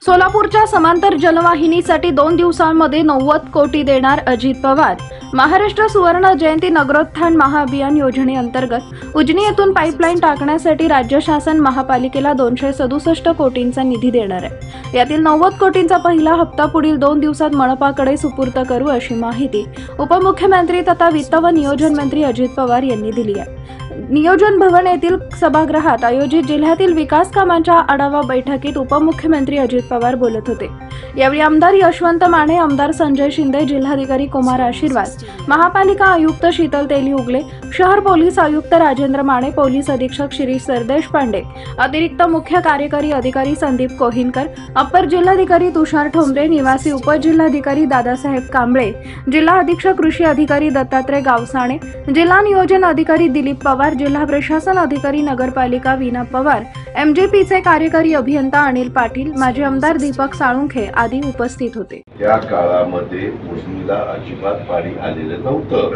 सोलापूरच्या समांतर जलवाहिनीसाठी 2 दिवसांमध्ये 90 कोटी देणार अजित पवार। महाराष्ट्र सुवर्ण जयंती नगरोत्थान महाअभियान योजनेअंतर्गत उजनी येथून पाईपलाईन टाकण्यासाठी राज्य शासन महापालिकेला 267 कोटींचा निधी देणार आहे। यातील 90 कोटींचा पहिला हप्ता पुढील 2 दिवसात मनपाकडे सुपूर्द करू अशी माहिती उपमुख्यमंत्री तथा वित्त व नियोजन मंत्री अजित पवार यांनी दिली आहे। नियोजन भवन येथील सभागृहात आयोजित जिल्ह्यातील विकास कामांच्या आढावा बैठकीत उपमुख्यमंत्री अजित पवार बोलत होते। यावेळी आमदार यशवंत माने, आमदार संजय शिंदे, जिल्हाधिकारी कुमार आशीर्वाद, महापालिका आयुक्त शीतल तेली उगले, शहर पोलीस आयुक्त राजेंद्र माने, पोलीस अधीक्षक श्री सरदेश पांडे, अतिरिक्त मुख्य कार्यकारी अधिकारी संदीप कोहिनकर, अप्पर जिल्हाधिकारी तुषार ठोंबरे, निवासी उपजिल्हाधिकारी दादासाहेब कांबळे, जिल्हा अधीक्षक कृषी अधिकारी दत्तात्रय गावसाणे, जिल्हा नियोजन अधिकारी दिलीप पवार, जिल्हा प्रशासन अधिकारी नगरपालिका वीणा पवार, एमजेपीचे कार्यकारी अभियंता अनिल पाटील, माजी आमदार दीपक साळुंखे आदी उपस्थित होते। त्या काळामध्ये उजनीला अजिबात पाणी आलेलं नव्हतं,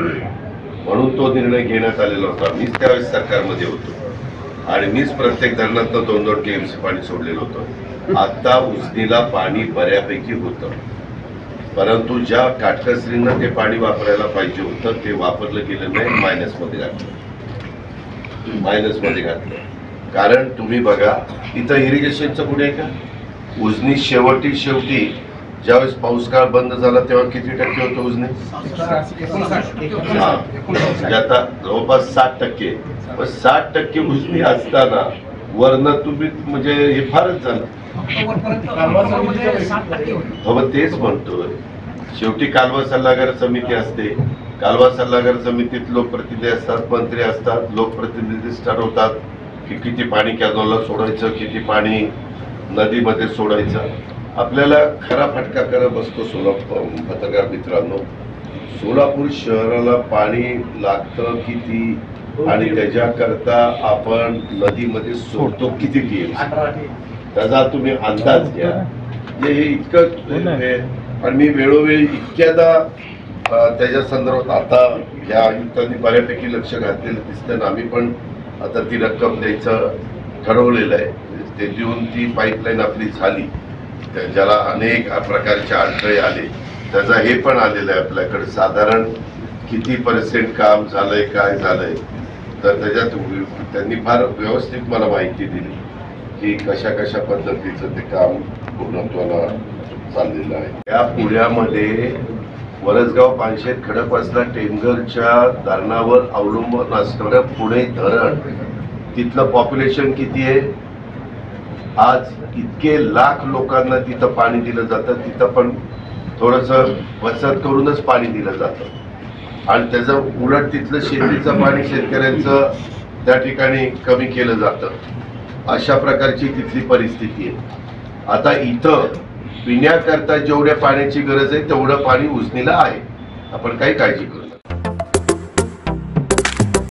म्हणून तो निर्णय घेण्यात आलेला होता। मीच त्यावेळेस सरकारमध्ये होतो आणि मीच प्रत्येक धरणातून 2-2 टीएमसी पाणी सोडलेलं होतं। आता उजनीला पाणी बऱ्यापैकी होतं, परंतु ज्या काटकसरीनं ते पाणी वापरायला पाहिजे होतं ते वापरलं गेलं नाही, मायनसमध्ये घातलं। कारण तुम्ही बघा, इथं इरिगेशनचं कुठे आहे का? उजनी शेवटी ज्यावेळेस पाऊस काळ बंद झाला तेव्हा किती टक्के होतं उजनी? म्हणजे आता जवळपास 60%। 60% उजनी असताना वरनं तुम्ही म्हणजे हे फारच झालं। तेच म्हणतोय, शेवटी कालवा सल्लागार समिती असते। कालवा सल्लागार समितीत लोकप्रतिनिधी असतात, मंत्री असतात, लोकप्रतिनिधी ठरवतात की किती पाणी कॅनॉलला सोडायचं, किती पाणी नदीमध्ये सोडायचं। आपल्याला खरा फटका करत बसतो सोलापूर। पत्रकार मित्रांनो, सोलापूर शहराला पाणी लागतं किती आणि त्याच्याकरता आपण नदीमध्ये सोडतो किती टीएमसी, त्याचा तुम्ही अंदाज घ्या। हे इतकं आणि मी वेळोवेळी इतक्यादा त्याच्या संदर्भात आता या आयुक्तांनी बऱ्यापैकी लक्ष घातलेलं दिसतं ना। आम्ही पण आता ती रक्कम द्यायचं ठरवलेलं आहे। ते देऊन ती पाईपलाईन आपली झाली, ज्याला अनेक प्रकारचे अडथळे आले त्याचा हे पण आलेलं आहे आपल्याकडे। साधारण किती % काम झालंय, काय झालंय, तर त्याच्यात त्यांनी फार व्यवस्थित मला माहिती दिली की कशा पद्धतीचं ते काम पूर्णत्वाला चाललेलं आहे। त्या पुण्यामध्ये वरसगाव, पानशेत, खडकवासला, टेमघरच्या धरणावर अवलंबून असणारं पुणे धरण, तिथलं पॉप्युलेशन किती आहे? आज इतके लाख लोकांना तिथं पाणी दिलं जातं। तिथं पण थोडंसं बचत करूनच पाणी दिलं जातं आणि त्याचं उलट तिथलं शेतीचं पाणी शेतकऱ्यांचं त्या ठिकाणी कमी केलं जातं। अशा प्रकारची तिथली परिस्थिती आहे। आता इथं पिण्याकरता जेवढ्या पाण्याची गरज आहे तेवढं पाणी उजनीला आहे, आपण काही काळजी करू